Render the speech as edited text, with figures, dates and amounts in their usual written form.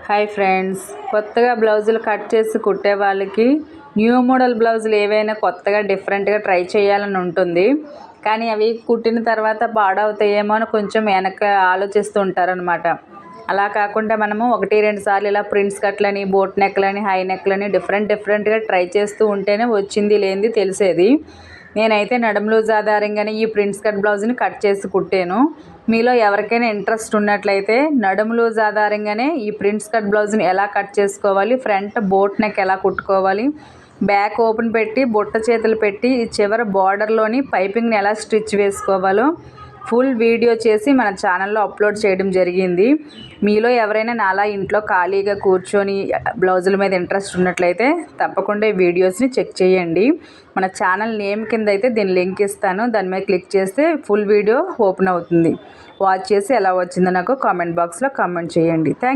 Hi friends, కొత్తగా బ్లౌజులు cut చేసి కుట్టే వాళ్ళకి న్యూ మోడల్ బ్లౌజులు ఏవైనా కొత్తగా డిఫరెంట్గా ట్రై చేయాలని ఉంటుంది. కానీ అవి కుట్టిన తర్వాత పాడవుతాయేమో అని కొంచెం వెనక ఆలోచిస్తూ ఉంటారనమాట. అలా కాకుండా మనము 1-2 సార్లు ఇలా ప్రిన్స్ కట్లని, బోట్ నెక్లని, హై నెక్లని డిఫరెంట్గా ట్రై చేస్తూ ఉంటేనే వచ్చింది లేనిది తెలిసేది. నేనైతే నడుము లూజ్ ఆధారంగానే ఈ ప్రిన్స్ కట్ బ్లౌజ్ని కట్ చేసి కుట్టాను. మీలో ఎవరికైనా ఇంట్రెస్ట్ ఉన్నట్లయితే నడుము లూజ్ ఆధారంగానే ఈ ప్రిన్స్ కట్ బ్లౌజ్ని ఎలా కట్ చేసుకోవాలి, ఫ్రంట్ బోట్ నెక్ ఎలా కుట్టుకోవాలి, బ్యాక్ ఓపెన్ పెట్టి బుట్ట చేతులు పెట్టి ఈ చివరి బార్డర్లోని పైపింగ్ని ఎలా స్టిచ్ వేసుకోవాలో ఫుల్ వీడియో చేసి మన ఛానల్లో అప్లోడ్ చేయడం జరిగింది. మీలో ఎవరైనా నాలా ఇంట్లో ఖాళీగా కూర్చొని బ్లౌజుల మీద ఇంట్రెస్ట్ ఉన్నట్లయితే తప్పకుండా ఈ వీడియోస్ని చెక్ చేయండి. మన ఛానల్ నేమ్ కింద అయితే దీని లింక్ ఇస్తాను, దాని మీద క్లిక్ చేస్తే ఫుల్ వీడియో ఓపెన్ అవుతుంది. వాచ్ చేసి ఎలా వచ్చిందో నాకు కామెంట్ బాక్స్లో కామెంట్ చేయండి. థ్యాంక్